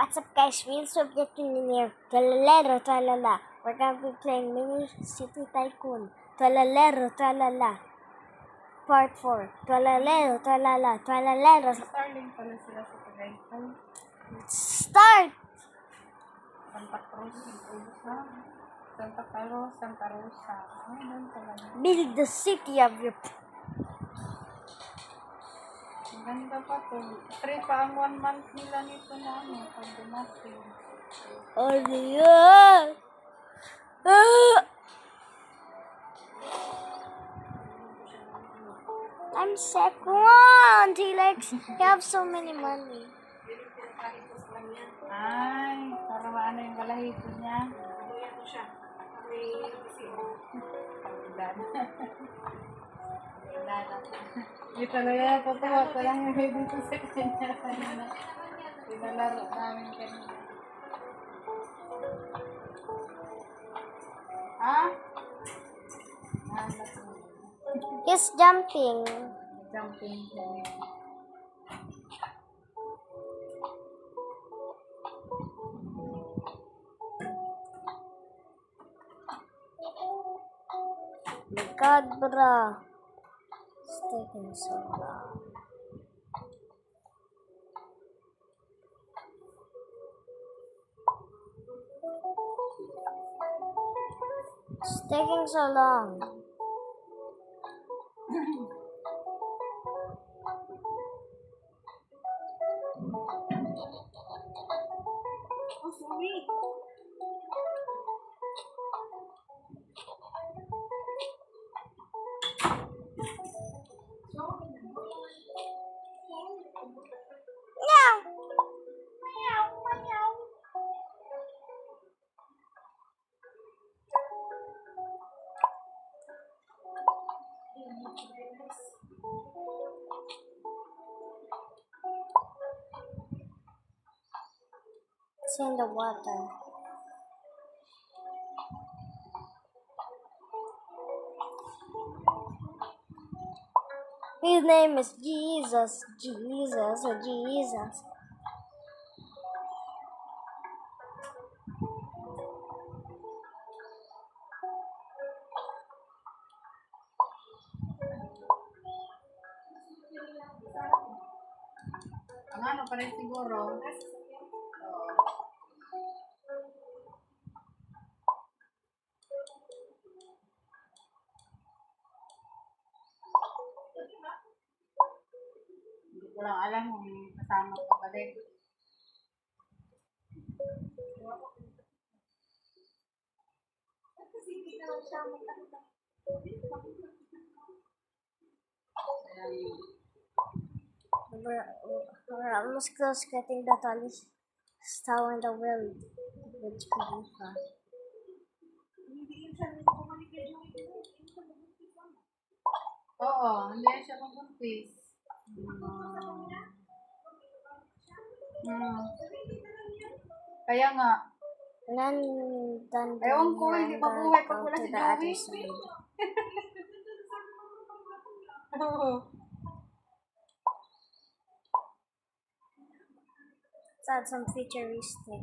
What's up guys, Real Subject Engineer, Talalero, Talala. We're gonna be playing Mini City Tycoon, Talalero, Talala. Part 4, Talalero, Talala, Talalero. Starling pala sila sa Tagaytay. Start! Santa Cruz, Santa Carlos, Santa Rosa. Ay, doon talaga. Build the city of your... Ang ganda pa to. 3 pa ang 1 month nila nito na pag dumating. Oh yeah! I'm second! He have so many money. Ay, para maano yung balahito niya. Hindi talaga, totoo ko lang yung baby ko sa kanya. Pinalaro namin kanina. Ha? He's jumping. Jumping. God, bro. It's taking so long. It's taking so long. Oh, sorry. Meow. It's in the water. His name is Jesus, Jesus, Jesus. Ang ano pa rin siguro. Hindi ko lang alam kung kasama ko balik. We're almost close getting the tallest tower in the world. Which Khalifa. Oo, hindi siya mag-confess. Kaya nga. Ewan ko, hindi mabuhay pag wala si Joey. Oo. Let's add some futuristic.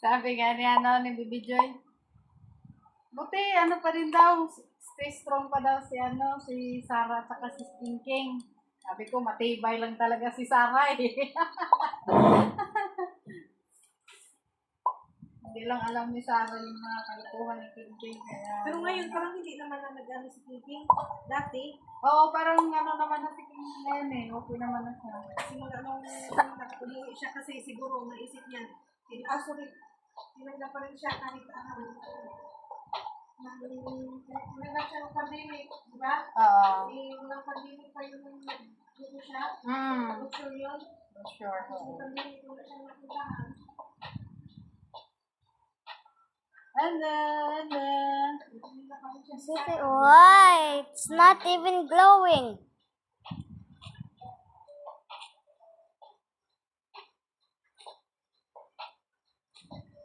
Sabi nga ni Bibi Joy. Buti, ano pa rin daw, stay strong pa daw si Sarah at saka si King. Sabi ko, matibay lang talaga si Sarah eh. Hindi lang alam ni Sarah yung mga kalukuhan ni King. Kaya... Pero ngayon parang hindi naman na nag-ano si King. Dati, Oo, parang ano naman na si King ngayon eh. Okay naman na siya. simula nung nakapuluwi siya kasi siguro naisip niya. Sorry, tinagda pa rin siya kahit wala siya ng pandemic, di ba? Oo. Walang pandemic pa yung dito siya. Sure yun. Sure. Yung pandemic, wala siyang napuntahan. Why? It's not even glowing.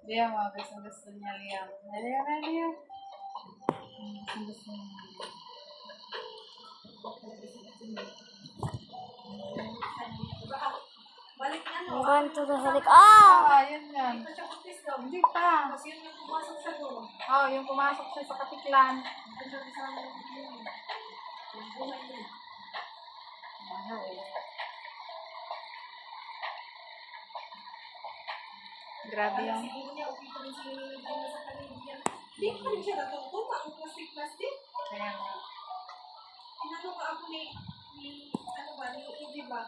Liam, gusto niya Liam. Liam. Gusto niya. I'm going to the helicopter. Ah! Yun yan. Ito siya office daw. Hindi pa. Tapos yun yung pumasok siya doon. Yung pumasok siya sa katiklan. Ito siya kasama yung buhay niya. Grabe Parang yung... siguro niya, okay pa rin si Gina sa Canadian. Di pa rin siya natutuwa. Ang plastic. Kaya nga. Inano ka ako ni ano ba, ni Udi ba?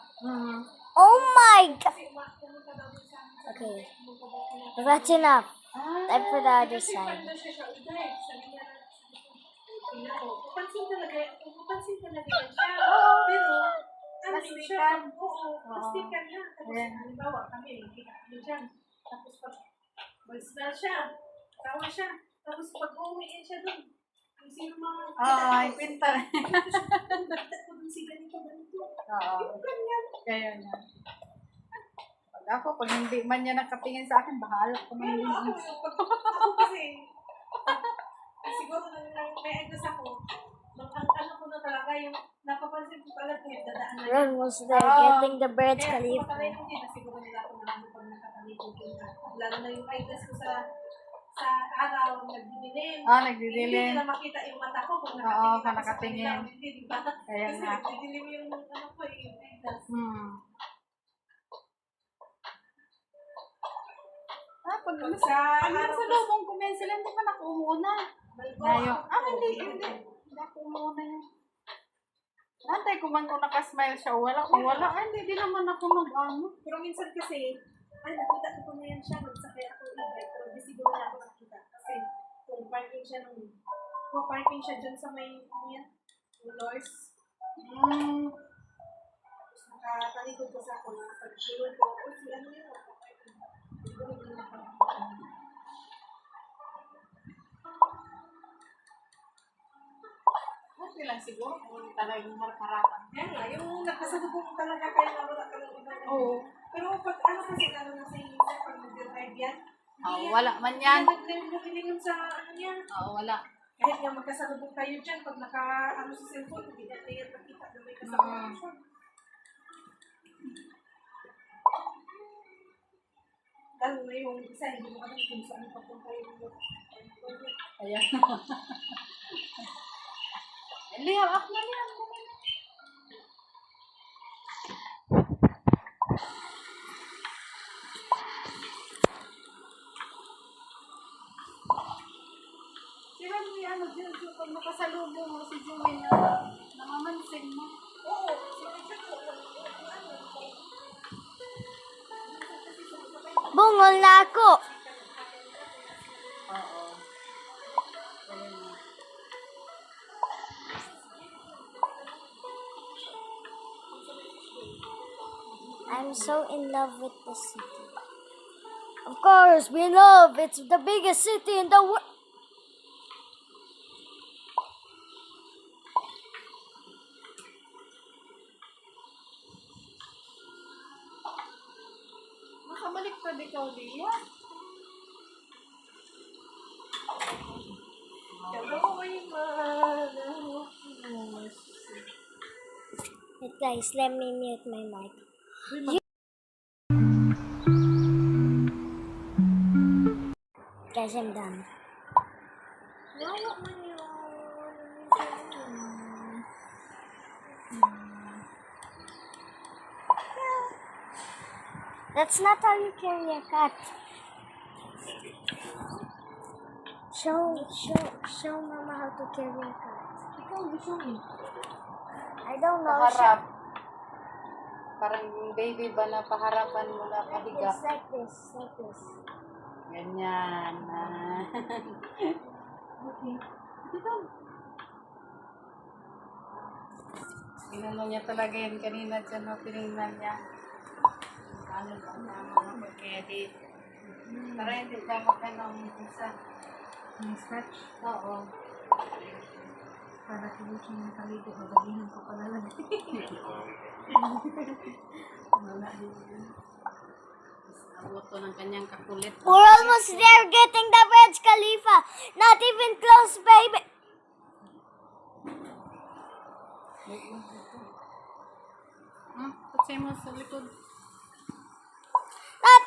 Oh my god. Kasi pumunta daw doon sa Okay. pumunta daw siya. That's enough. Ah, Time for the other Kasi side. parang siya siya, Uday, sabi niya na, tingnan mo, pupansin talaga yan siya. Pero, ano din siya, Plastikan. oo, plastikan niya. Tapos, Ayan. halimbawa, kami, nakita kami dyan. Tapos, pag mag-smell siya, tawa siya. Tapos, pag uuwiin siya doon, kung sino mga, ay, pinta. Bagdad ko dun si ganito. Oo. Yung ganyan. Kaya nga. Pag pag hindi man niya nakatingin sa akin, bahala ko man Pero yun. ako kasi, siguro nang may address ako, ang ano ko na talaga, yung napapansin ko pala kahit dadaan na We're almost there, getting the Burj Kaya kung Khalifa. makalayo din, siguro nila ako naman pag nakatalikod yun. Lalo na yung address ko sa araw, nagdidilim. Nagdidilim. Hindi nila makita yung mata ko kung Oo, nakatingin kung ako sa nakatingin. kanila. Hindi, di ba? Kaya Kasi nga. nagdidilim yung ano ko, yung address. Pag Pag sa hanggang sa lubong kumain sila, hindi pa nakuuna. Ngayon, hindi. Hindi ako umuna yun. Nantay ko man kung nakasmile siya, wala. Kung wala, hindi naman ako nag-ano. Pero minsan kasi, nakita ko na yan siya, nagsakay ako ibig, pero di siguro na ako nakita. Kasi kung parking siya dyan sa may, ano yan, Lors. Tapos nakatalikod ko sa ako, nakapag-shield ko, si ano yun, siguro hindi na ako. Okay lang siguro kung talagang markarapan. Kaya nga, yung nagkasalubong talaga kaya nga wala ka ng iba. Oo. Pero pag ano kasi, lalo na sa inyo, pag nag-drive yan, Wala man yan. nagdilim sa ano yan. Wala. Kahit nga magkasalubong kayo dyan, pag naka-ano sa cellphone, hindi na yan makita na may kasalubong siya. Lalo na yung isa, hindi mo alam kung saan papunta yung Ayan. Liyaw, ako na liyaw. Sira mo yung ano dyan, so pag nakasalubong mo si Joey na namamansin mo. Oo, Bungol na ako. Oo. I'm so in love with the city. Of course, we love. It's the biggest city in the world. Makabalik pa di ka, Lia. Wait guys, let me mute my mic. Guys, I'm done. That's not how you carry a cat. Show Mama how to carry a cat. Ikaw, gusto mo. I don't know. Paharap. Parang baby ba na paharapan mo na pahiga. Like this. Ganyan. Okay. Inano niya talaga yun kanina dyan, no? Tinignan niya. Ano ba na mag-edit. Para hindi siya magkano isa. May scratch. Oo. Para tuloy siya ng kaligo. Magabihan ko pala lang. Wala din yun. Aboto ng kanyang kakulit. We're almost there getting the Burj Khalifa. Not even close, baby. Putsi mo sa likod.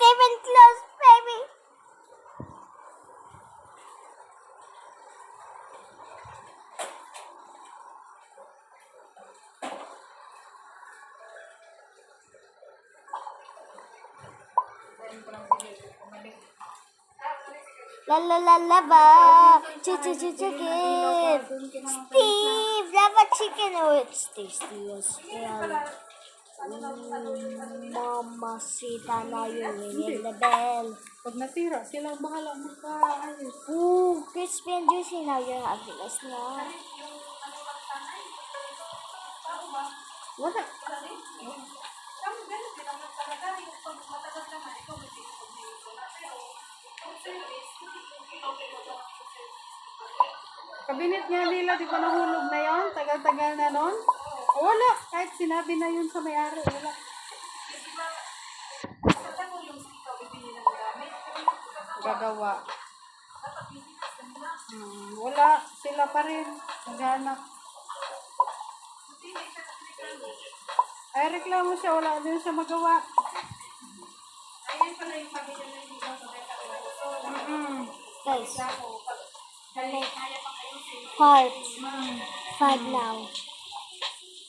even close, baby. La la la lava, chicken. Steve, lava chicken. Oh, it's tasty as well. Mamacita na yung ringing the bell. Pag natira, sila ang bahala magkaayos. Ooh, crispy and juicy. Now you're having a snack. Wala. Kami ganun din naman talaga. Yung pag matagal naman, ikaw may pinag-pag-ibig ko na. Pero, ang service, hindi ikaw pinag-pag-ibig ko. Kabinit nga nila, di ba nahulog na yon? Tagal-tagal na nun? Wala. Kahit sinabi na yun sa may-ari, wala. Sa mo yung ikaw ibili ng gamit. Gagawa. Wala. Sila pa rin. Naghanap. Ay, reklamo siya. Wala din siya magawa. Ayun pala yung pamilya na hindi ko sa beta ko. Guys, Kaya pa kayo part 5 now.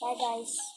Bye, guys.